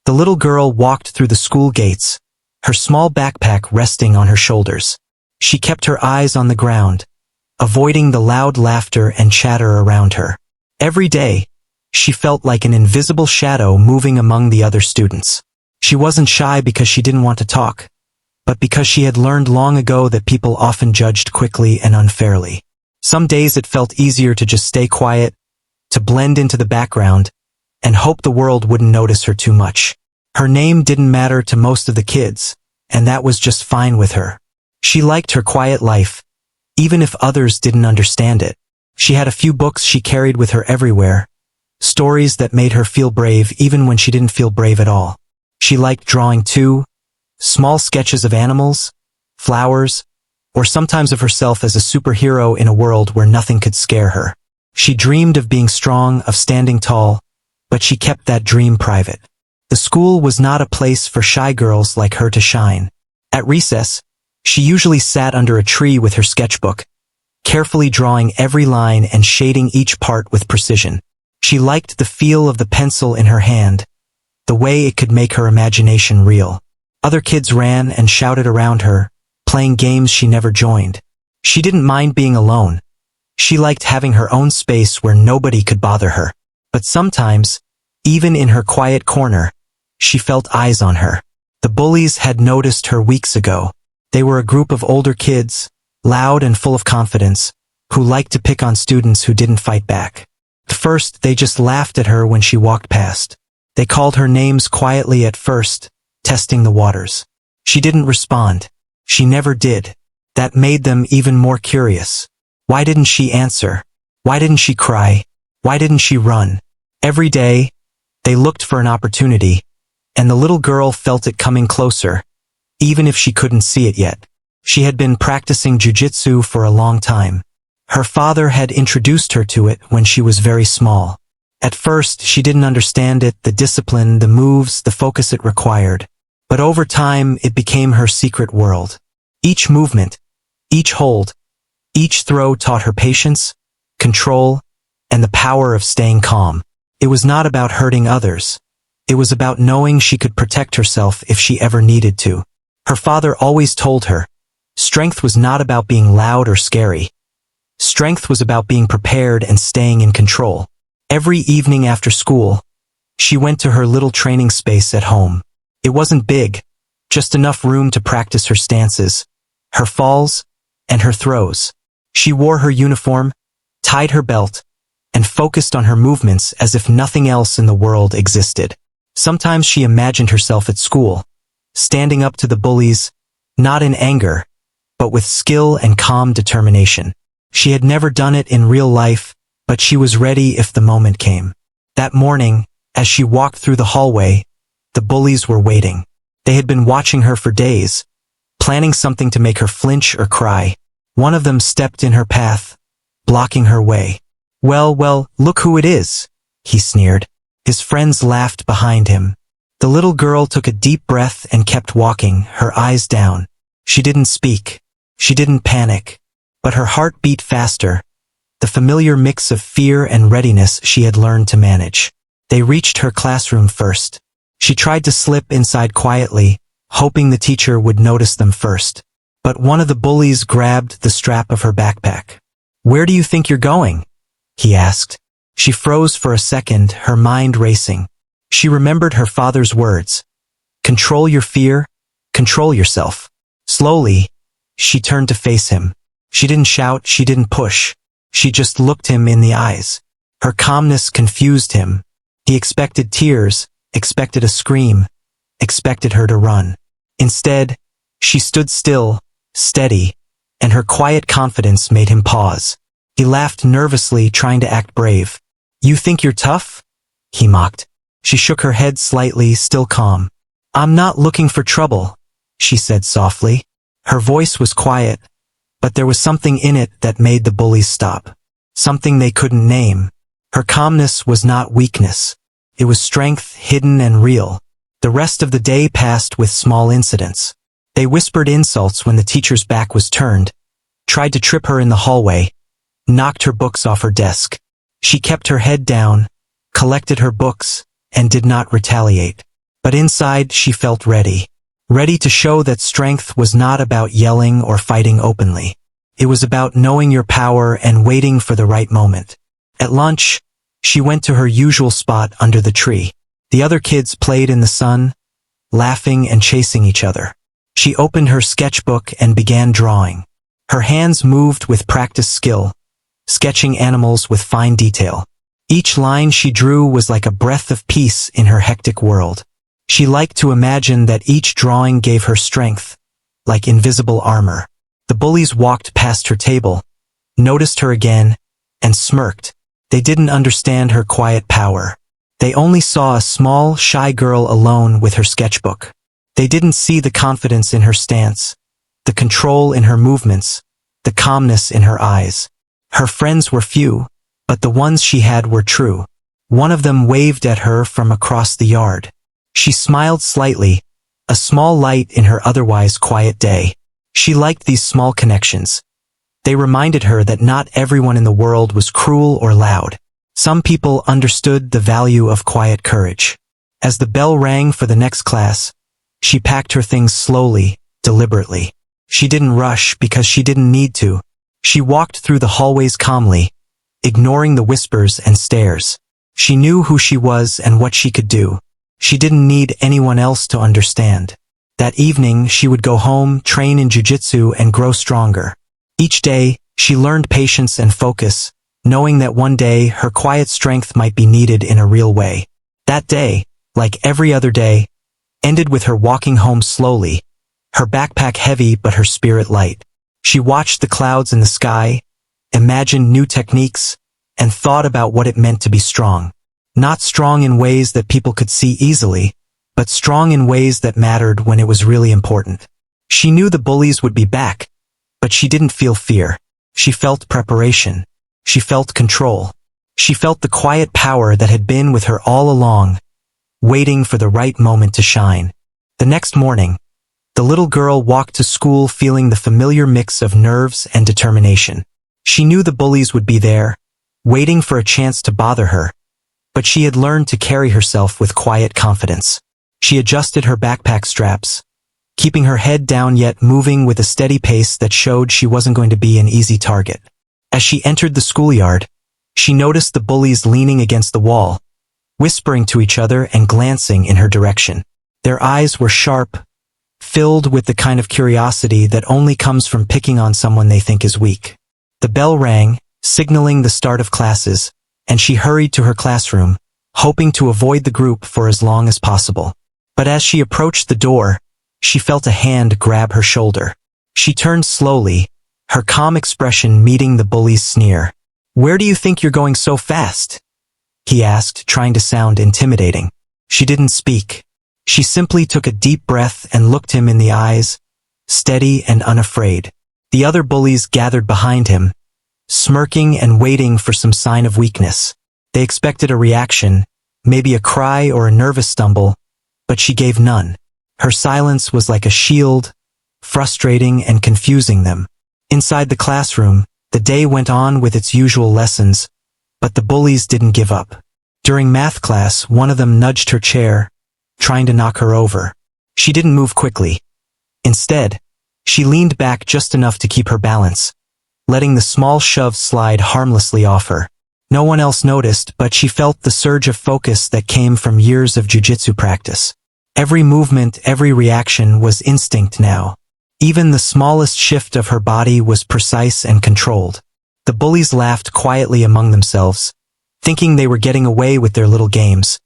The little girl walked through the school gates, her small backpack resting on her shoulders. She kept her eyes on the ground, avoiding the loud laughter and chatter around her. Every day, she felt like an invisible shadow moving among the other students. She wasn't shy because she didn't want to talk, but because she had learned long ago that people often judged quickly and unfairly. Some days it felt easier to just stay quiet, to blend into the background, and hope the world wouldn't notice her too much. Her name didn't matter to most of the kids, and that was just fine with her. She liked her quiet life, even if others didn't understand it. She had a few books she carried with her everywhere, stories that made her feel brave even when she didn't feel brave at all. She liked drawing too, small sketches of animals, flowers, or sometimes of herself as a superhero in a world where nothing could scare her. She dreamed of being strong, of standing tall, but she kept that dream private. The school was not a place for shy girls like her to shine. At recess, she usually sat under a tree with her sketchbook, carefully drawing every line and shading each part with precision. She liked the feel of the pencil in her hand, the way it could make her imagination real. Other kids ran and shouted around her, playing games she never joined. She didn't mind being alone. She liked having her own space where nobody could bother her. But sometimes, even in her quiet corner, she felt eyes on her. The bullies had noticed her weeks ago. They were a group of older kids, loud and full of confidence, who liked to pick on students who didn't fight back. At first, they just laughed at her when she walked past. They called her names quietly at first, testing the waters. She didn't respond. She never did. That made them even more curious. Why didn't she answer? Why didn't she cry? Why didn't she run? Every day, they looked for an opportunity, and the little girl felt it coming closer, even if she couldn't see it yet. She had been practicing JiuJitsu for a long time. Her father had introduced her to it when she was very small. At first, she didn't understand it, the discipline, the moves, the focus it required. But over time, it became her secret world. Each movement, each hold, each throw taught her patience, control, and the power of staying calm. It was not about hurting others. It was about knowing she could protect herself if she ever needed to. Her father always told her, strength was not about being loud or scary. Strength was about being prepared and staying in control. Every evening after school, she went to her little training space at home. It wasn't big, just enough room to practice her stances, her falls, and her throws. She wore her uniform, tied her belt, and focused on her movements as if nothing else in the world existed. Sometimes she imagined herself at school, standing up to the bullies, not in anger, but with skill and calm determination. She had never done it in real life, but she was ready if the moment came. That morning, as she walked through the hallway, the bullies were waiting. They had been watching her for days, planning something to make her flinch or cry. One of them stepped in her path, blocking her way. Well, look who it is," he sneered. His friends laughed behind him. The little girl took a deep breath and kept walking, her eyes down. She didn't speak. She didn't panic. But her heart beat faster, the familiar mix of fear and readiness she had learned to manage. They reached her classroom first. She tried to slip inside quietly, hoping the teacher would notice them first. But one of the bullies grabbed the strap of her backpack. "Where do you think you're going?" he asked. She froze for a second, her mind racing. She remembered her father's words. Control your fear, control yourself. Slowly, she turned to face him. She didn't shout, she didn't push. She just looked him in the eyes. Her calmness confused him. He expected tears, expected a scream, expected her to run. Instead, she stood still, steady, and her quiet confidence made him pause. He laughed nervously, trying to act brave. "You think you're tough?" he mocked. She shook her head slightly, still calm. "I'm not looking for trouble," she said softly. Her voice was quiet, but there was something in it that made the bullies stop. Something they couldn't name. Her calmness was not weakness. It was strength, hidden and real. The rest of the day passed with small incidents. They whispered insults when the teacher's back was turned, tried to trip her in the hallway, knocked her books off her desk. She kept her head down, collected her books, and did not retaliate. But inside she felt ready. Ready to show that strength was not about yelling or fighting openly. It was about knowing your power and waiting for the right moment. At lunch, she went to her usual spot under the tree. The other kids played in the sun, laughing and chasing each other. She opened her sketchbook and began drawing. Her hands moved with practiced skill, sketching animals with fine detail. Each line she drew was like a breath of peace in her hectic world. She liked to imagine that each drawing gave her strength, like invisible armor. The bullies walked past her table, noticed her again, and smirked. They didn't understand her quiet power. They only saw a small, shy girl alone with her sketchbook. They didn't see the confidence in her stance, the control in her movements, the calmness in her eyes. Her friends were few, but the ones she had were true. One of them waved at her from across the yard. She smiled slightly, a small light in her otherwise quiet day. She liked these small connections. They reminded her that not everyone in the world was cruel or loud. Some people understood the value of quiet courage. As the bell rang for the next class, she packed her things slowly, deliberately. She didn't rush because she didn't need to. She walked through the hallways calmly, ignoring the whispers and stares. She knew who she was and what she could do. She didn't need anyone else to understand. That evening, she would go home, train in jiu-jitsu, and grow stronger. Each day, she learned patience and focus, knowing that one day her quiet strength might be needed in a real way. That day, like every other day, ended with her walking home slowly, her backpack heavy but her spirit light. She watched the clouds in the sky, imagined new techniques, and thought about what it meant to be strong. Not strong in ways that people could see easily, but strong in ways that mattered when it was really important. She knew the bullies would be back, but she didn't feel fear. She felt preparation. She felt control. She felt the quiet power that had been with her all along, waiting for the right moment to shine. The next morning, the little girl walked to school feeling the familiar mix of nerves and determination. She knew the bullies would be there, waiting for a chance to bother her, but she had learned to carry herself with quiet confidence. She adjusted her backpack straps, keeping her head down yet moving with a steady pace that showed she wasn't going to be an easy target. As she entered the schoolyard, she noticed the bullies leaning against the wall, whispering to each other and glancing in her direction. Their eyes were sharp, filled with the kind of curiosity that only comes from picking on someone they think is weak. The bell rang, signaling the start of classes, and she hurried to her classroom, hoping to avoid the group for as long as possible. But as she approached the door, she felt a hand grab her shoulder. She turned slowly, her calm expression meeting the bully's sneer. "Where do you think you're going so fast?" he asked, trying to sound intimidating. She didn't speak. She simply took a deep breath and looked him in the eyes, steady and unafraid. The other bullies gathered behind him, smirking and waiting for some sign of weakness. They expected a reaction, maybe a cry or a nervous stumble, but she gave none. Her silence was like a shield, frustrating and confusing them. Inside the classroom, the day went on with its usual lessons, but the bullies didn't give up. During math class, one of them nudged her chair, trying to knock her over. She didn't move quickly. Instead, she leaned back just enough to keep her balance, letting the small shove slide harmlessly off her. No one else noticed, but she felt the surge of focus that came from years of jiu-jitsu practice. Every movement, every reaction was instinct now. Even the smallest shift of her body was precise and controlled. The bullies laughed quietly among themselves, thinking they were getting away with their little games.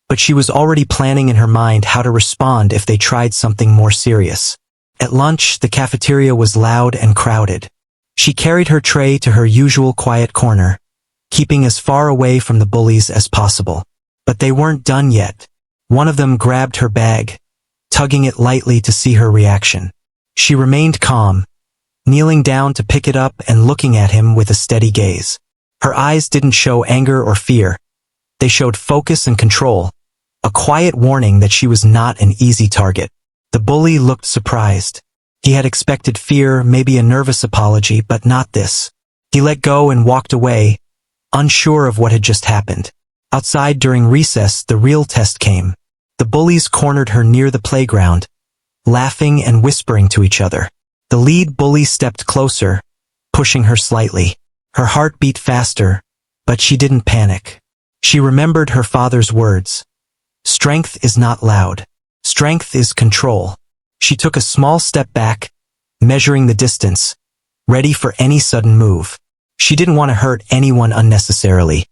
But she was already planning in her mind how to respond if they tried something more serious. At lunch, the cafeteria was loud and crowded. She carried her tray to her usual quiet corner, keeping as far away from the bullies as possible. But they weren't done yet. One of them grabbed her bag, tugging it lightly to see her reaction. She remained calm, kneeling down to pick it up and looking at him with a steady gaze. Her eyes didn't show anger or fear. They showed focus and control, a quiet warning that she was not an easy target. The bully looked surprised. He had expected fear, maybe a nervous apology, but not this. He let go and walked away, unsure of what had just happened. Outside during recess, the real test came. The bullies cornered her near the playground, laughing and whispering to each other. The lead bully stepped closer, pushing her slightly. Her heart beat faster, but she didn't panic. She remembered her father's words. Strength is not loud. Strength is control. She took a small step back, measuring the distance, ready for any sudden move. She didn't want to hurt anyone unnecessarily.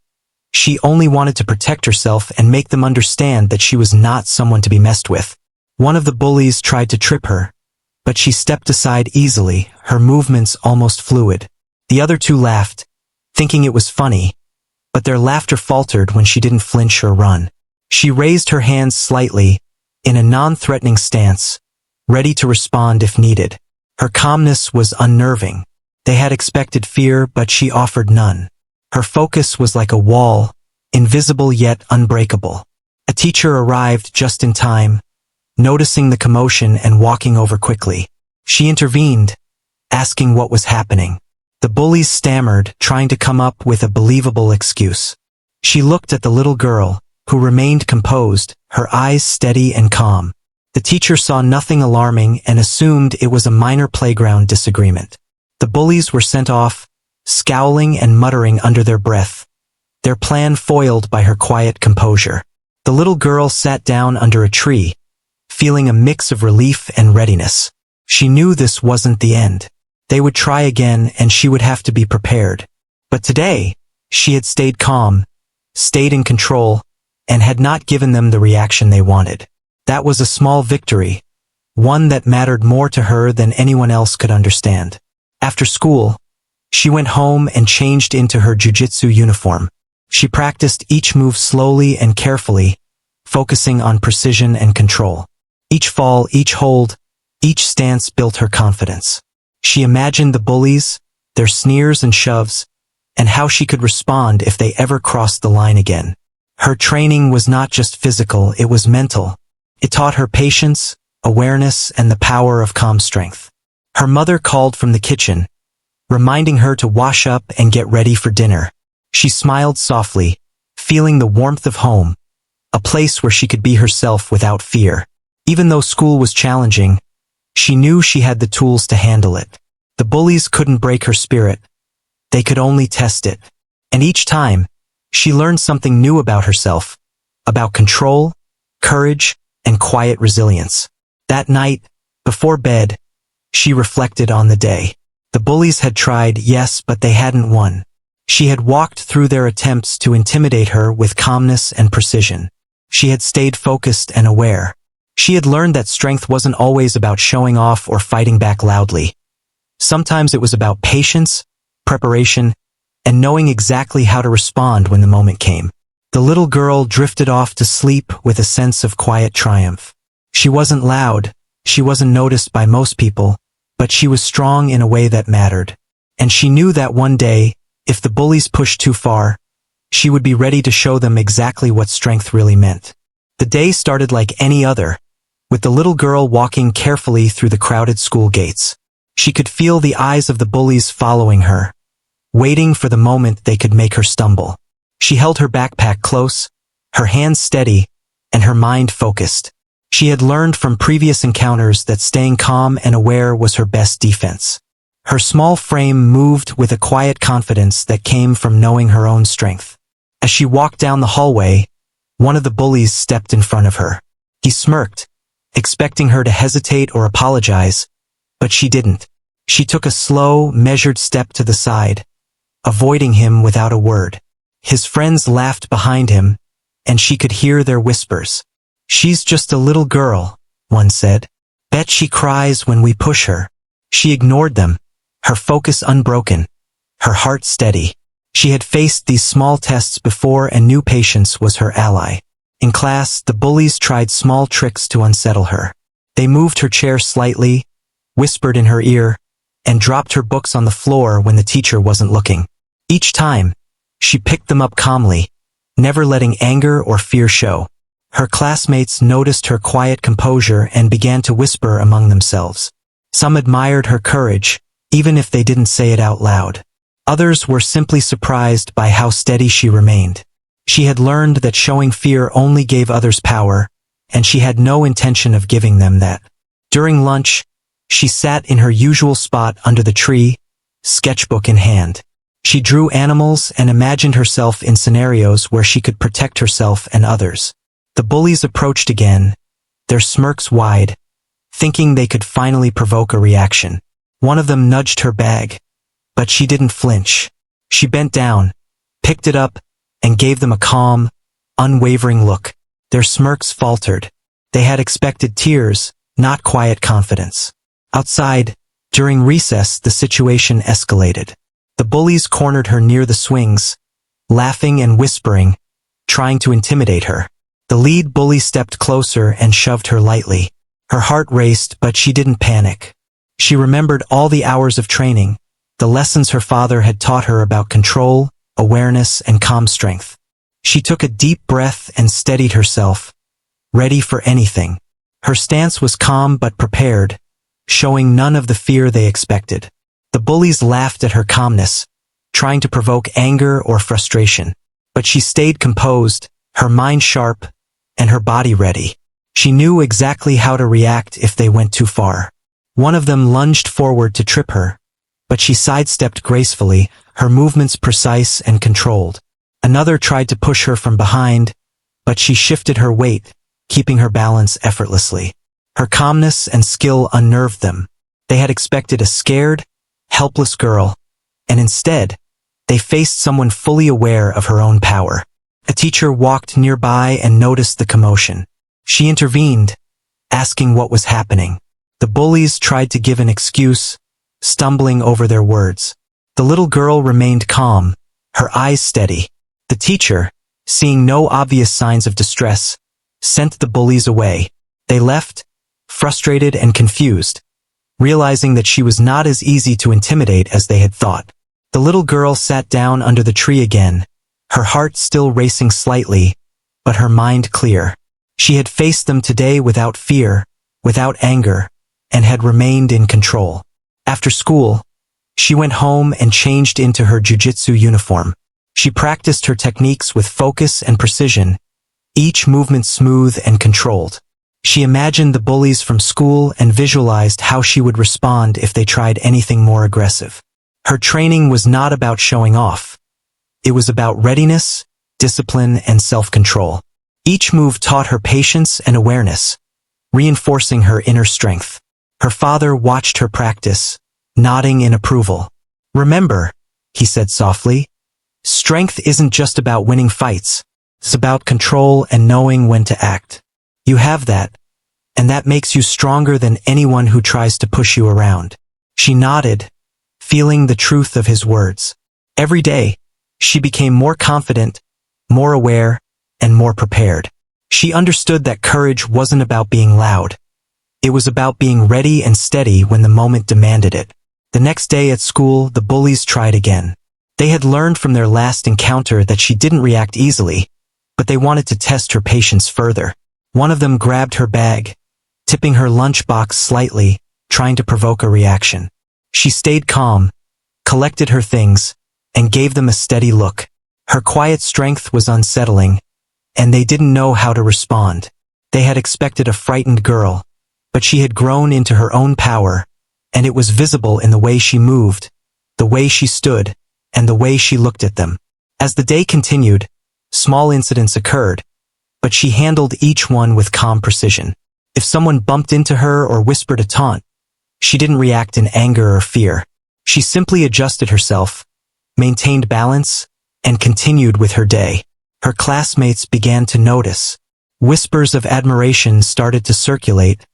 She only wanted to protect herself and make them understand that she was not someone to be messed with. One of the bullies tried to trip her, but she stepped aside easily, her movements almost fluid. The other two laughed, thinking it was funny, but their laughter faltered when she didn't flinch or run. She raised her hands slightly, in a non-threatening stance, ready to respond if needed. Her calmness was unnerving. They had expected fear, but she offered none. Her focus was like a wall, invisible yet unbreakable. A teacher arrived just in time, noticing the commotion and walking over quickly. She intervened, asking what was happening. The bullies stammered, trying to come up with a believable excuse. She looked at the little girl, who remained composed, her eyes steady and calm. The teacher saw nothing alarming and assumed it was a minor playground disagreement. The bullies were sent off, scowling and muttering under their breath, their plan foiled by her quiet composure. The little girl sat down under a tree, feeling a mix of relief and readiness. She knew this wasn't the end. They would try again and she would have to be prepared. But today, she had stayed calm, stayed in control, and had not given them the reaction they wanted. That was a small victory, one that mattered more to her than anyone else could understand. After school, she went home and changed into her JiuJitsu uniform. She practiced each move slowly and carefully, focusing on precision and control. Each fall, each hold, each stance built her confidence. She imagined the bullies, their sneers and shoves, and how she could respond if they ever crossed the line again. Her training was not just physical, it was mental. It taught her patience, awareness, and the power of calm strength. Her mother called from the kitchen, reminding her to wash up and get ready for dinner. She smiled softly, feeling the warmth of home, a place where she could be herself without fear. Even though school was challenging, she knew she had the tools to handle it. The bullies couldn't break her spirit. They could only test it. And each time, she learned something new about herself, about control, courage, and quiet resilience. That night, before bed, she reflected on the day. The bullies had tried, yes, but they hadn't won. She had walked through their attempts to intimidate her with calmness and precision. She had stayed focused and aware. She had learned that strength wasn't always about showing off or fighting back loudly. Sometimes it was about patience, preparation, and knowing exactly how to respond when the moment came. The little girl drifted off to sleep with a sense of quiet triumph. She wasn't loud, she wasn't noticed by most people, but she was strong in a way that mattered. And she knew that one day, if the bullies pushed too far, she would be ready to show them exactly what strength really meant. The day started like any other, with the little girl walking carefully through the crowded school gates. She could feel the eyes of the bullies following her, waiting for the moment they could make her stumble. She held her backpack close, her hands steady, and her mind focused. She had learned from previous encounters that staying calm and aware was her best defense. Her small frame moved with a quiet confidence that came from knowing her own strength. As she walked down the hallway, one of the bullies stepped in front of her. He smirked, expecting her to hesitate or apologize, but she didn't. She took a slow, measured step to the side, avoiding him without a word. His friends laughed behind him, and she could hear their whispers. "She's just a little girl," one said. "Bet she cries when we push her." She ignored them, her focus unbroken, her heart steady. She had faced these small tests before and knew patience was her ally. In class, the bullies tried small tricks to unsettle her. They moved her chair slightly, whispered in her ear, and dropped her books on the floor when the teacher wasn't looking. Each time, she picked them up calmly, never letting anger or fear show. Her classmates noticed her quiet composure and began to whisper among themselves. Some admired her courage, even if they didn't say it out loud. Others were simply surprised by how steady she remained. She had learned that showing fear only gave others power, and she had no intention of giving them that. During lunch, she sat in her usual spot under the tree, sketchbook in hand. She drew animals and imagined herself in scenarios where she could protect herself and others. The bullies approached again, their smirks wide, thinking they could finally provoke a reaction. One of them nudged her bag, but she didn't flinch. She bent down, picked it up, and gave them a calm, unwavering look. Their smirks faltered. They had expected tears, not quiet confidence. Outside, during recess, the situation escalated. The bullies cornered her near the swings, laughing and whispering, trying to intimidate her. The lead bully stepped closer and shoved her lightly. Her heart raced, but she didn't panic. She remembered all the hours of training, the lessons her father had taught her about control, awareness, and calm strength. She took a deep breath and steadied herself, ready for anything. Her stance was calm but prepared, showing none of the fear they expected. The bullies laughed at her calmness, trying to provoke anger or frustration. But she stayed composed, her mind sharp, and her body ready. She knew exactly how to react if they went too far. One of them lunged forward to trip her, but she sidestepped gracefully, her movements precise and controlled. Another tried to push her from behind, but she shifted her weight, keeping her balance effortlessly. Her calmness and skill unnerved them. They had expected a scared, helpless girl, and instead, they faced someone fully aware of her own power. A teacher walked nearby and noticed the commotion. She intervened, asking what was happening. The bullies tried to give an excuse, stumbling over their words. The little girl remained calm, her eyes steady. The teacher, seeing no obvious signs of distress, sent the bullies away. They left, frustrated and confused, realizing that she was not as easy to intimidate as they had thought. The little girl sat down under the tree again, her heart still racing slightly, but her mind clear. She had faced them today without fear, without anger, and had remained in control. After school, she went home and changed into her JiuJitsu uniform. She practiced her techniques with focus and precision, each movement smooth and controlled. She imagined the bullies from school and visualized how she would respond if they tried anything more aggressive. Her training was not about showing off. It was about readiness, discipline, and self-control. Each move taught her patience and awareness, reinforcing her inner strength. Her father watched her practice, nodding in approval. "Remember," he said softly, "strength isn't just about winning fights. It's about control and knowing when to act. You have that, and that makes you stronger than anyone who tries to push you around." She nodded, feeling the truth of his words. Every day, she became more confident, more aware, and more prepared. She understood that courage wasn't about being loud. It was about being ready and steady when the moment demanded it. The next day at school, the bullies tried again. They had learned from their last encounter that she didn't react easily, but they wanted to test her patience further. One of them grabbed her bag, tipping her lunchbox slightly, trying to provoke a reaction. She stayed calm, collected her things, and gave them a steady look. Her quiet strength was unsettling, and they didn't know how to respond. They had expected a frightened girl, but she had grown into her own power, and it was visible in the way she moved, the way she stood, and the way she looked at them. As the day continued, small incidents occurred, but she handled each one with calm precision. If someone bumped into her or whispered a taunt, she didn't react in anger or fear. She simply adjusted herself, maintained balance, and continued with her day. Her classmates began to notice. Whispers of admiration started to circulate,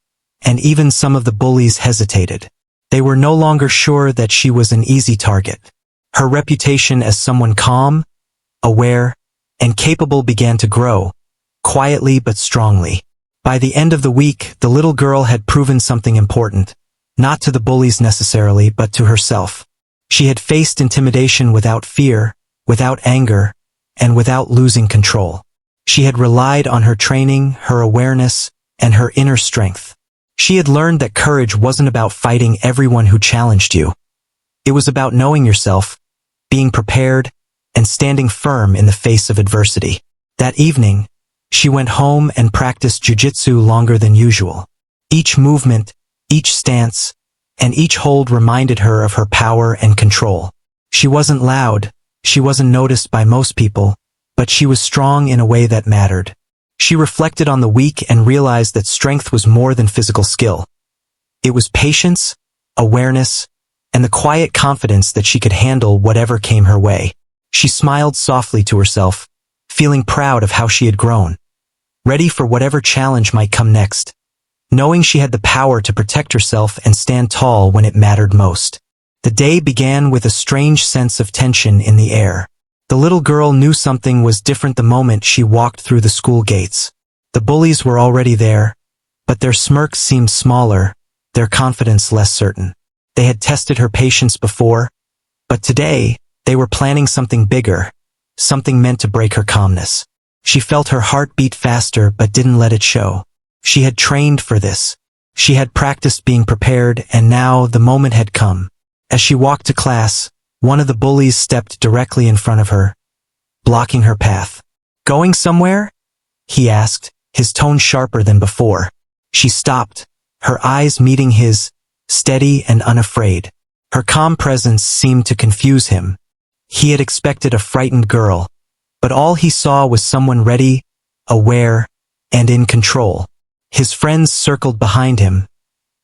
and even some of the bullies hesitated. They were no longer sure that she was an easy target. Her reputation as someone calm, aware, and capable began to grow, quietly but strongly. By the end of the week, the little girl had proven something important, not to the bullies necessarily, but to herself. She had faced intimidation without fear, without anger, and without losing control. She had relied on her training, her awareness, and her inner strength. She had learned that courage wasn't about fighting everyone who challenged you. It was about knowing yourself, being prepared, and standing firm in the face of adversity. That evening, She went home and practiced jujitsu longer than usual. Each movement, each stance, and each hold reminded her of her power and control. She wasn't loud, she wasn't noticed by most people, but she was strong in a way that mattered. She reflected on the week and realized that strength was more than physical skill. It was patience, awareness, and the quiet confidence that she could handle whatever came her way. She smiled softly to herself, feeling proud of how she had grown, ready for whatever challenge might come next, knowing she had the power to protect herself and stand tall when it mattered most. The day began with a strange sense of tension in the air. The little girl knew something was different the moment she walked through the school gates. The bullies were already there, but their smirks seemed smaller, their confidence less certain. They had tested her patience before, but today, they were planning something bigger, something meant to break her calmness. She felt her heart beat faster but didn't let it show. She had trained for this. She had practiced being prepared, and now the moment had come. As she walked to class, one of the bullies stepped directly in front of her, blocking her path. "Going somewhere?" he asked, his tone sharper than before. She stopped, her eyes meeting his, steady and unafraid. Her calm presence seemed to confuse him. He had expected a frightened girl, but all he saw was someone ready, aware, and in control. His friends circled behind him,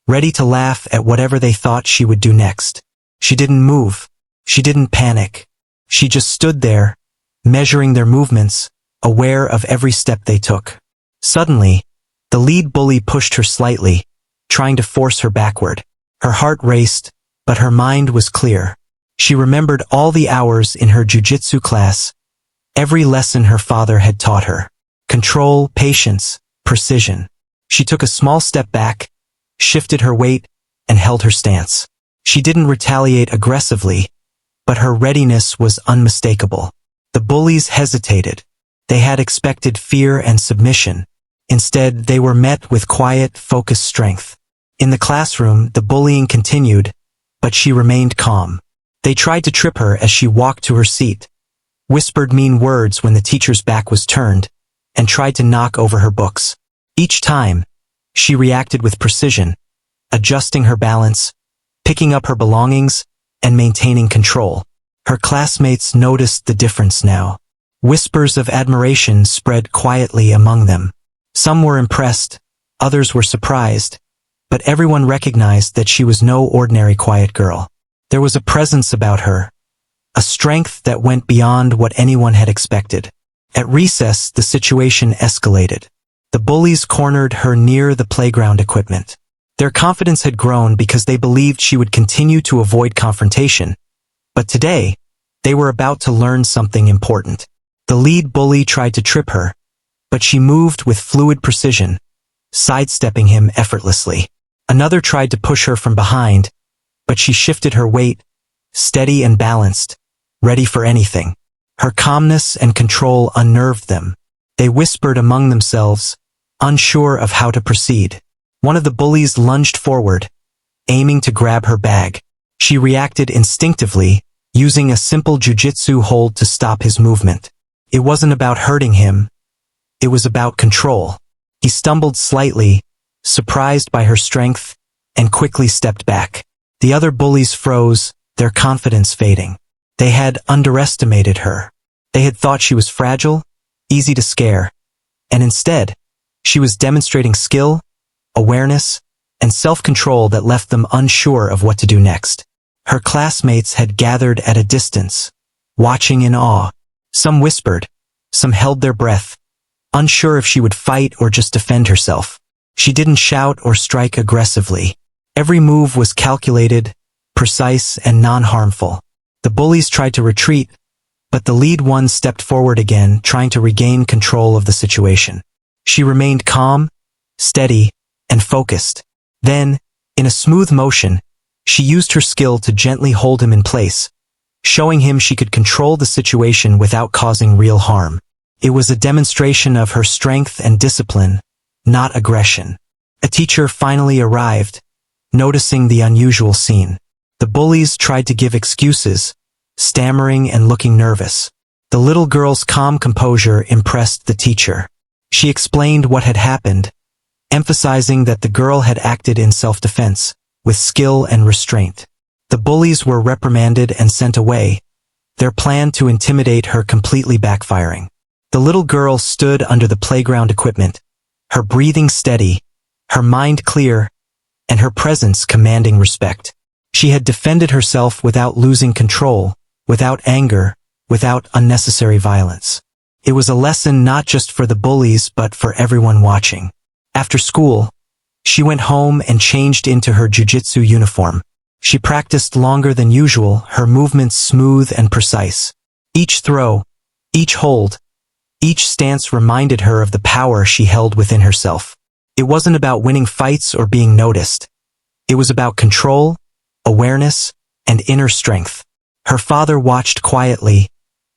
ready to laugh at whatever they thought she would do next. She didn't move. She didn't panic. She just stood there, measuring their movements, aware of every step they took. Suddenly, the lead bully pushed her slightly, trying to force her backward. Her heart raced, but her mind was clear. She remembered all the hours in her jujitsu class, every lesson her father had taught her. Control, patience, precision. She took a small step back, shifted her weight, and held her stance. She didn't retaliate aggressively, but her readiness was unmistakable. The bullies hesitated. They had expected fear and submission. Instead, they were met with quiet, focused strength. In the classroom, the bullying continued, but she remained calm. They tried to trip her as she walked to her seat, whispered mean words when the teacher's back was turned, and tried to knock over her books. Each time, she reacted with precision, adjusting her balance, picking up her belongings, and maintaining control. Her classmates noticed the difference now. Whispers of admiration spread quietly among them. Some were impressed, others were surprised, but everyone recognized that she was no ordinary quiet girl. There was a presence about her, a strength that went beyond what anyone had expected. At recess, the situation escalated. The bullies cornered her near the playground equipment. Their confidence had grown because they believed she would continue to avoid confrontation. But today, they were about to learn something important. The lead bully tried to trip her, but she moved with fluid precision, sidestepping him effortlessly. Another tried to push her from behind, but she shifted her weight, steady and balanced, ready for anything. Her calmness and control unnerved them. They whispered among themselves, unsure of how to proceed. One of the bullies lunged forward, aiming to grab her bag. She reacted instinctively, using a simple jujitsu hold to stop his movement. It wasn't about hurting him. It was about control. He stumbled slightly, surprised by her strength, and quickly stepped back. The other bullies froze, their confidence fading. They had underestimated her. They had thought she was fragile, easy to scare, and instead, she was demonstrating skill, awareness, and self-control that left them unsure of what to do next. Her classmates had gathered at a distance, watching in awe. Some whispered, some held their breath, unsure if she would fight or just defend herself. She didn't shout or strike aggressively. Every move was calculated, precise, and non-harmful. The bullies tried to retreat, but the lead one stepped forward again, trying to regain control of the situation. She remained calm, steady, and focused. Then, in a smooth motion, she used her skill to gently hold him in place, showing him she could control the situation without causing real harm. It was a demonstration of her strength and discipline, not aggression. A teacher finally arrived, noticing the unusual scene. The bullies tried to give excuses, stammering and looking nervous. The little girl's calm composure impressed the teacher. She explained what had happened, emphasizing that the girl had acted in self-defense, with skill and restraint. The bullies were reprimanded and sent away, their plan to intimidate her completely backfiring. The little girl stood under the playground equipment, her breathing steady, her mind clear, and her presence commanding respect. She had defended herself without losing control, without anger, without unnecessary violence. It was a lesson not just for the bullies but for everyone watching. After school, she went home and changed into her JiuJitsu uniform. She practiced longer than usual, her movements smooth and precise. Each throw, each hold, each stance reminded her of the power she held within herself. It wasn't about winning fights or being noticed. It was about control, awareness, and inner strength. Her father watched quietly,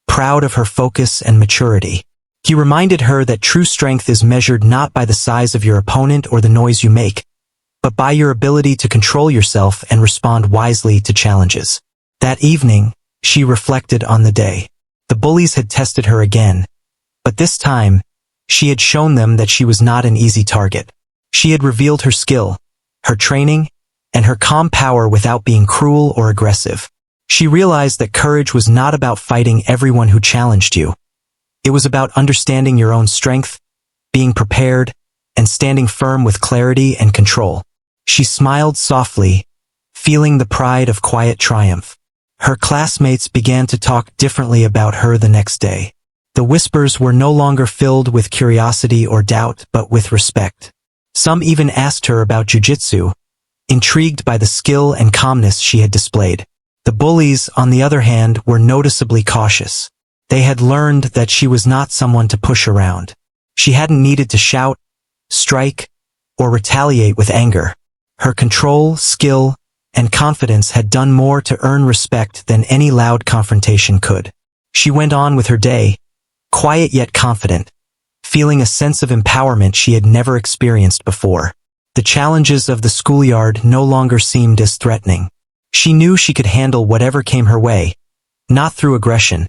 proud of her focus and maturity. He reminded her that true strength is measured not by the size of your opponent or the noise you make, but by your ability to control yourself and respond wisely to challenges. That evening, she reflected on the day. The bullies had tested her again, but this time, she had shown them that she was not an easy target. She had revealed her skill, her training, and her calm power without being cruel or aggressive. She realized that courage was not about fighting everyone who challenged you. It was about understanding your own strength, being prepared, and standing firm with clarity and control. She smiled softly, feeling the pride of quiet triumph. Her classmates began to talk differently about her the next day. The whispers were no longer filled with curiosity or doubt, but with respect. Some even asked her about jujitsu, intrigued by the skill and calmness she had displayed. The bullies, on the other hand, were noticeably cautious. They had learned that she was not someone to push around. She hadn't needed to shout, strike, or retaliate with anger. Her control, skill, and confidence had done more to earn respect than any loud confrontation could. She went on with her day, quiet yet confident, feeling a sense of empowerment she had never experienced before. The challenges of the schoolyard no longer seemed as threatening. She knew she could handle whatever came her way, not through aggression,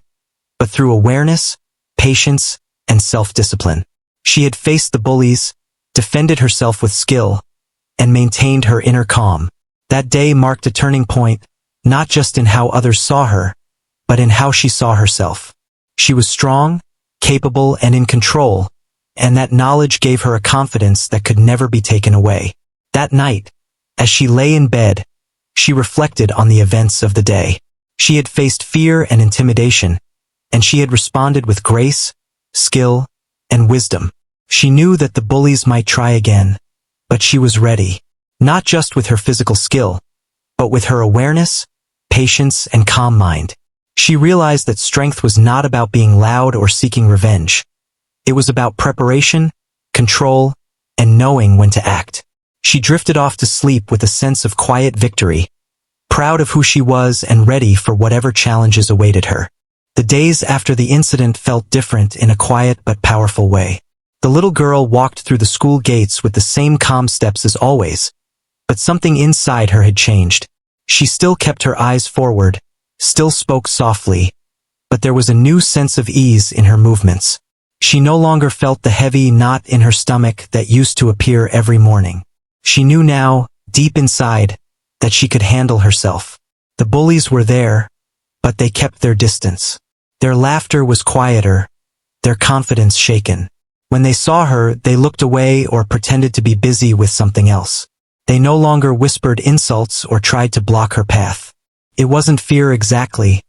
but through awareness, patience, and self-discipline. She had faced the bullies, defended herself with skill, and maintained her inner calm. That day marked a turning point, not just in how others saw her, but in how she saw herself. She was strong, capable, and in control, and that knowledge gave her a confidence that could never be taken away. That night, as she lay in bed, she reflected on the events of the day. She had faced fear and intimidation, and she had responded with grace, skill, and wisdom. She knew that the bullies might try again, but she was ready, not just with her physical skill, but with her awareness, patience, and calm mind. She realized that strength was not about being loud or seeking revenge. It was about preparation, control, and knowing when to act. She drifted off to sleep with a sense of quiet victory, proud of who she was and ready for whatever challenges awaited her. The days after the incident felt different in a quiet but powerful way. The little girl walked through the school gates with the same calm steps as always, but something inside her had changed. She still kept her eyes forward, still spoke softly, but there was a new sense of ease in her movements. She no longer felt the heavy knot in her stomach that used to appear every morning. She knew now, deep inside, that she could handle herself. The bullies were there, but they kept their distance. Their laughter was quieter, their confidence shaken. When they saw her, they looked away or pretended to be busy with something else. They no longer whispered insults or tried to block her path. It wasn't fear exactly,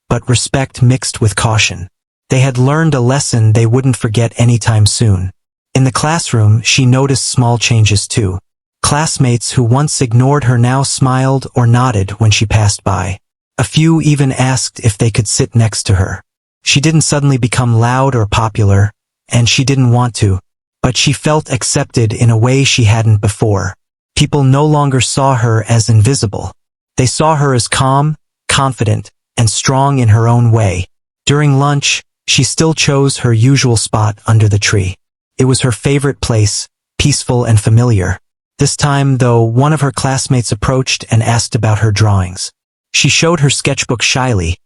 but respect mixed with caution. They had learned a lesson they wouldn't forget anytime soon. In the classroom, she noticed small changes too. Classmates who once ignored her now smiled or nodded when she passed by. A few even asked if they could sit next to her. She didn't suddenly become loud or popular, and she didn't want to, but she felt accepted in a way she hadn't before. People no longer saw her as invisible. They saw her as calm, confident, and strong in her own way. During lunch, she still chose her usual spot under the tree. It was her favorite place, peaceful and familiar. This time, though, one of her classmates approached and asked about her drawings. She showed her sketchbook shyly,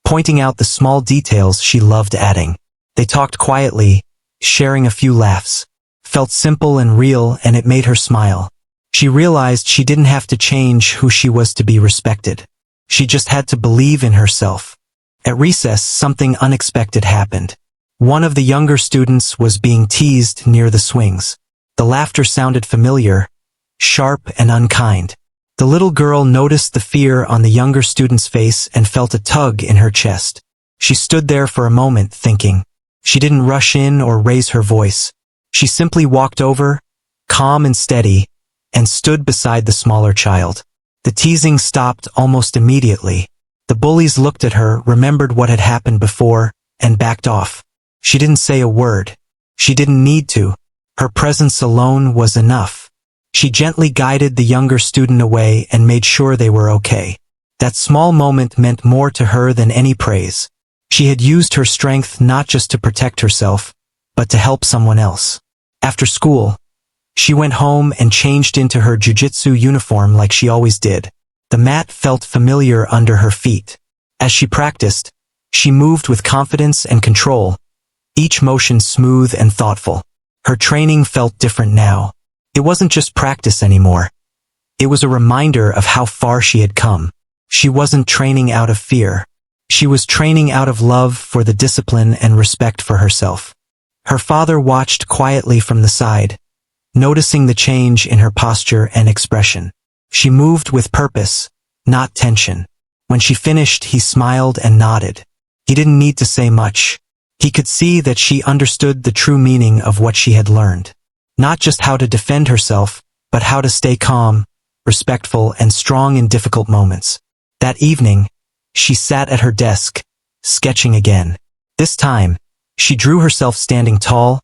pointing out the small details she loved adding. They talked quietly, sharing a few laughs. Felt simple and real, and it made her smile. She realized she didn't have to change who she was to be respected. She just had to believe in herself. At recess, something unexpected happened. One of the younger students was being teased near the swings. The laughter sounded familiar, sharp and unkind. The little girl noticed the fear on the younger student's face and felt a tug in her chest. She stood there for a moment, thinking. She didn't rush in or raise her voice. She simply walked over, calm and steady, and stood beside the smaller child. The teasing stopped almost immediately. The bullies looked at her, remembered what had happened before, and backed off. She didn't say a word. She didn't need to. Her presence alone was enough. She gently guided the younger student away and made sure they were okay. That small moment meant more to her than any praise. She had used her strength not just to protect herself, but to help someone else. After school, she went home and changed into her JiuJitsu uniform like she always did. The mat felt familiar under her feet. As she practiced, she moved with confidence and control, each motion smooth and thoughtful. Her training felt different now. It wasn't just practice anymore. It was a reminder of how far she had come. She wasn't training out of fear. She was training out of love for the discipline and respect for herself. Her father watched quietly from the side, noticing the change in her posture and expression. She moved with purpose, not tension. When she finished, he smiled and nodded. He didn't need to say much. He could see that she understood the true meaning of what she had learned. Not just how to defend herself, but how to stay calm, respectful, and strong in difficult moments. That evening, she sat at her desk, sketching again. This time, she drew herself standing tall,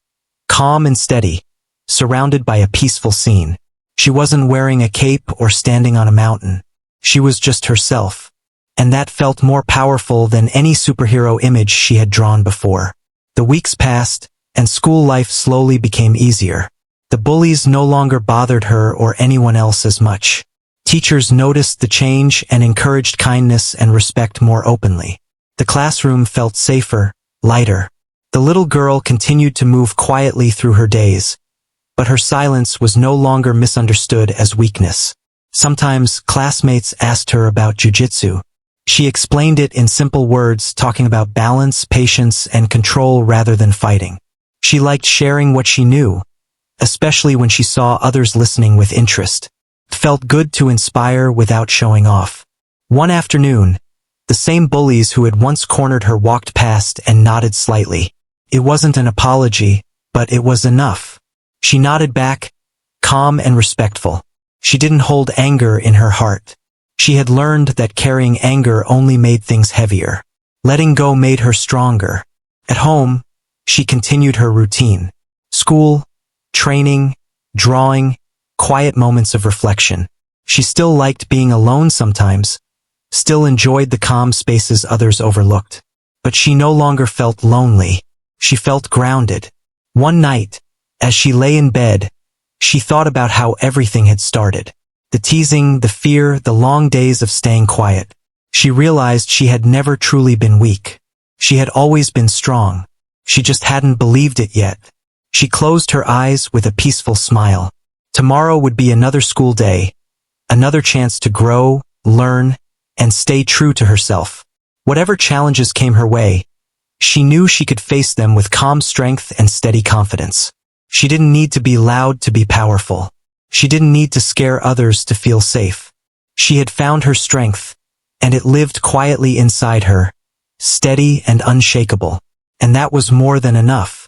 calm and steady, surrounded by a peaceful scene. She wasn't wearing a cape or standing on a mountain. She was just herself. And that felt more powerful than any superhero image she had drawn before. The weeks passed, and school life slowly became easier. The bullies no longer bothered her or anyone else as much. Teachers noticed the change and encouraged kindness and respect more openly. The classroom felt safer, lighter. The little girl continued to move quietly through her days, but her silence was no longer misunderstood as weakness. Sometimes classmates asked her about jiu-jitsu. She explained it in simple words, talking about balance, patience, and control rather than fighting. She liked sharing what she knew, especially when she saw others listening with interest. It felt good to inspire without showing off. One afternoon, the same bullies who had once cornered her walked past and nodded slightly. It wasn't an apology, but it was enough. She nodded back, calm and respectful. She didn't hold anger in her heart. She had learned that carrying anger only made things heavier. Letting go made her stronger. At home, she continued her routine. School, training, drawing, quiet moments of reflection. She still liked being alone sometimes, still enjoyed the calm spaces others overlooked. But she no longer felt lonely. She felt grounded. One night, as she lay in bed, she thought about how everything had started. The teasing, the fear, the long days of staying quiet. She realized she had never truly been weak. She had always been strong. She just hadn't believed it yet. She closed her eyes with a peaceful smile. Tomorrow would be another school day, another chance to grow, learn, and stay true to herself. Whatever challenges came her way, she knew she could face them with calm strength and steady confidence. She didn't need to be loud to be powerful. She didn't need to scare others to feel safe. She had found her strength, and it lived quietly inside her, steady and unshakable. And that was more than enough.